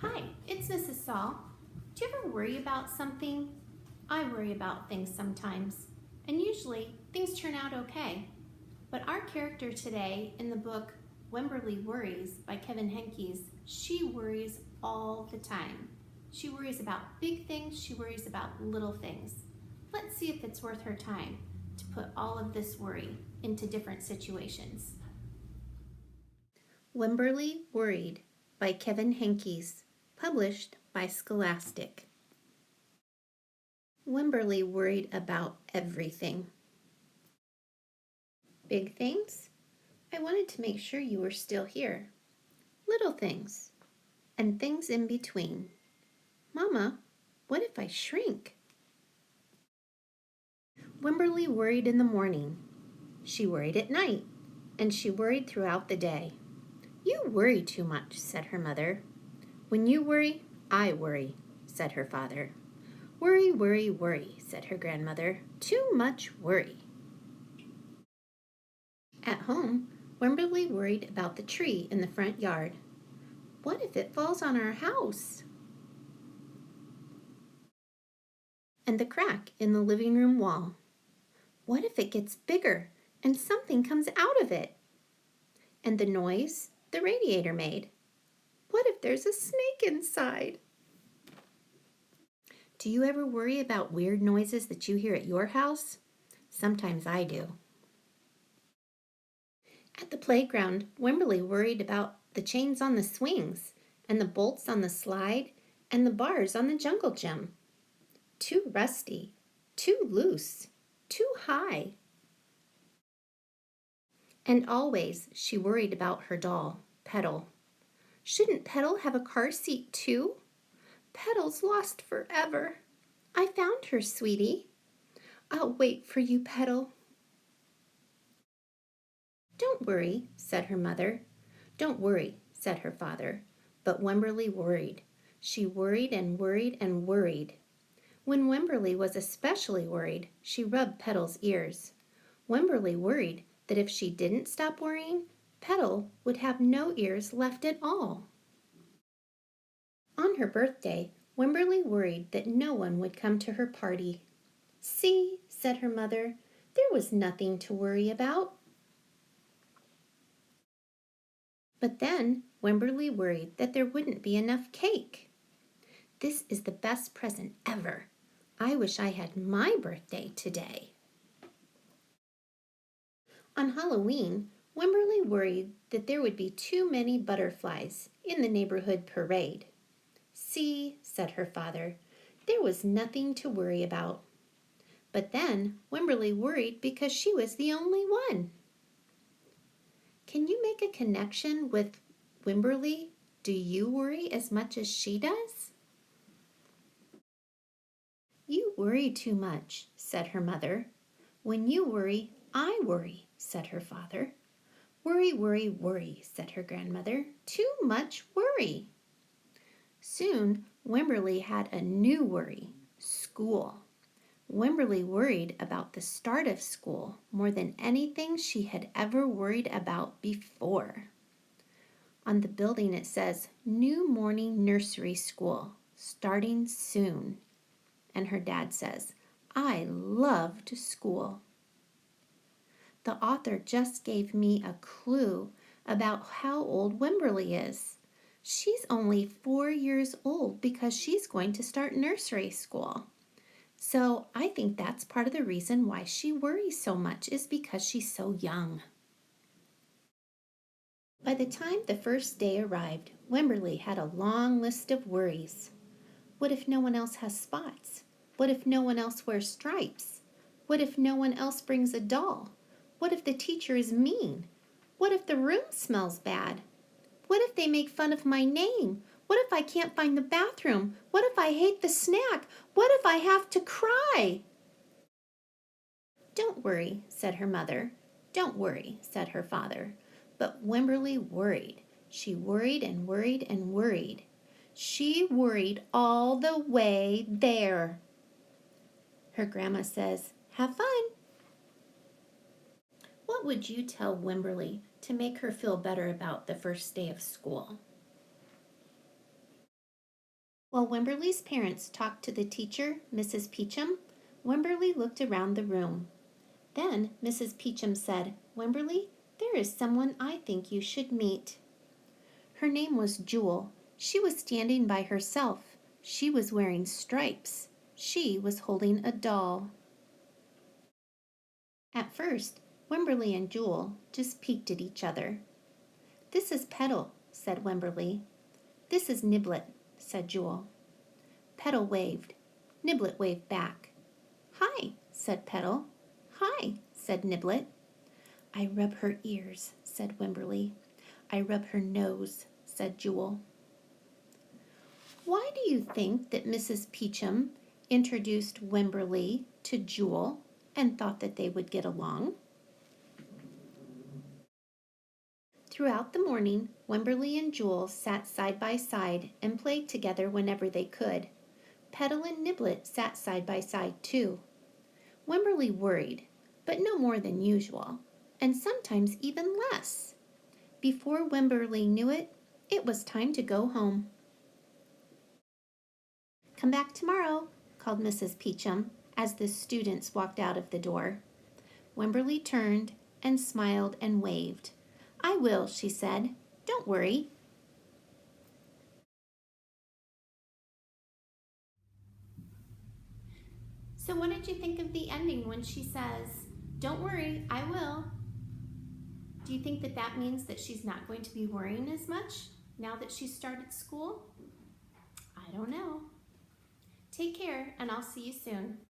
Hi, it's Mrs. Saul. Do you ever worry about something? I worry about things sometimes, and usually things turn out okay. But our character today in the book Wemberly Worries by Kevin Henkes, she worries all the time. She worries about big things, she worries about little things. Let's see if it's worth her time to put all of this worry into different situations. Wemberly Worried by Kevin Henkes, published by Scholastic. Wemberly worried about everything. Big things? I wanted to make sure you were still here. Little things, and things in between. Mama, what if I shrink? Wemberly worried in the morning. She worried at night, and she worried throughout the day. You worry too much, said her mother. When you worry, I worry, said her father. Worry, worry, worry, said her grandmother. Too much worry. At home, Wemberly worried about the tree in the front yard. What if it falls on our house? And the crack in the living room wall. What if it gets bigger and something comes out of it? And the noise the radiator made. What if there's a snake inside? Do you ever worry about weird noises that you hear at your house? Sometimes I do. At the playground, Wemberly worried about the chains on the swings and the bolts on the slide and the bars on the jungle gym. Too rusty, too loose, too high. And always she worried about her doll, Petal. Shouldn't Petal have a car seat too? Petal's lost forever. I found her, sweetie. I'll wait for you, Petal. Don't worry, said her mother. Don't worry, said her father. But Wemberly worried. She worried and worried and worried. When Wemberly was especially worried, she rubbed Petal's ears. Wemberly worried that if she didn't stop worrying, Petal would have no ears left at all. On her birthday, Wemberly worried that no one would come to her party. See, said her mother, there was nothing to worry about. But then Wemberly worried that there wouldn't be enough cake. This is the best present ever. I wish I had my birthday today. On Halloween, Wemberly worried that there would be too many butterflies in the neighborhood parade. See, said her father, there was nothing to worry about. But then Wemberly worried because she was the only one. Can you make a connection with Wemberly? Do you worry as much as she does? You worry too much, said her mother. When you worry, I worry, said her father. Worry, worry, worry, said her grandmother. Too much worry. Soon, Wemberly had a new worry, school. Wemberly worried about the start of school more than anything she had ever worried about before. On the building it says, New Morning Nursery School, starting soon. And her dad says, I loved school. The author just gave me a clue about how old Wemberly is. She's only 4 years old because she's going to start nursery school. So I think that's part of the reason why she worries so much is because she's so young. By the time the first day arrived, Wemberly had a long list of worries. What if no one else has spots? What if no one else wears stripes? What if no one else brings a doll? What if the teacher is mean? What if the room smells bad? What if they make fun of my name? What if I can't find the bathroom? What if I hate the snack? What if I have to cry? Don't worry, said her mother. Don't worry, said her father. But Wemberly worried. She worried and worried and worried. She worried all the way there. Her grandma says, have fun. What would you tell Wemberly to make her feel better about the first day of school? While Wemberly's parents talked to the teacher, Mrs. Peachum, Wemberly looked around the room. Then Mrs. Peachum said, "Wemberly, there is someone I think you should meet." Her name was Jewel. She was standing by herself. She was wearing stripes. She was holding a doll. At first, Wemberly and Jewel just peeked at each other. "This is Petal," said Wemberly. "This is Niblet," said Jewel. Petal waved. Niblet waved back. "Hi," said Petal. "Hi," said Niblet. "I rub her ears," said Wemberly. "I rub her nose," said Jewel. Why do you think that Mrs. Peachum introduced Wemberly to Jewel and thought that they would get along? Throughout the morning, Wemberly and Jewel sat side by side and played together whenever they could. Petal and Niblet sat side by side too. Wemberly worried, but no more than usual, and sometimes even less. Before Wemberly knew it, it was time to go home. "Come back tomorrow," called Mrs. Peachum as the students walked out of the door. Wemberly turned and smiled and waved. "I will," she said. "Don't worry." So what did you think of the ending when she says, "Don't worry, I will"? Do you think that that means that she's not going to be worrying as much now that she's started school? I don't know. Take care, and I'll see you soon.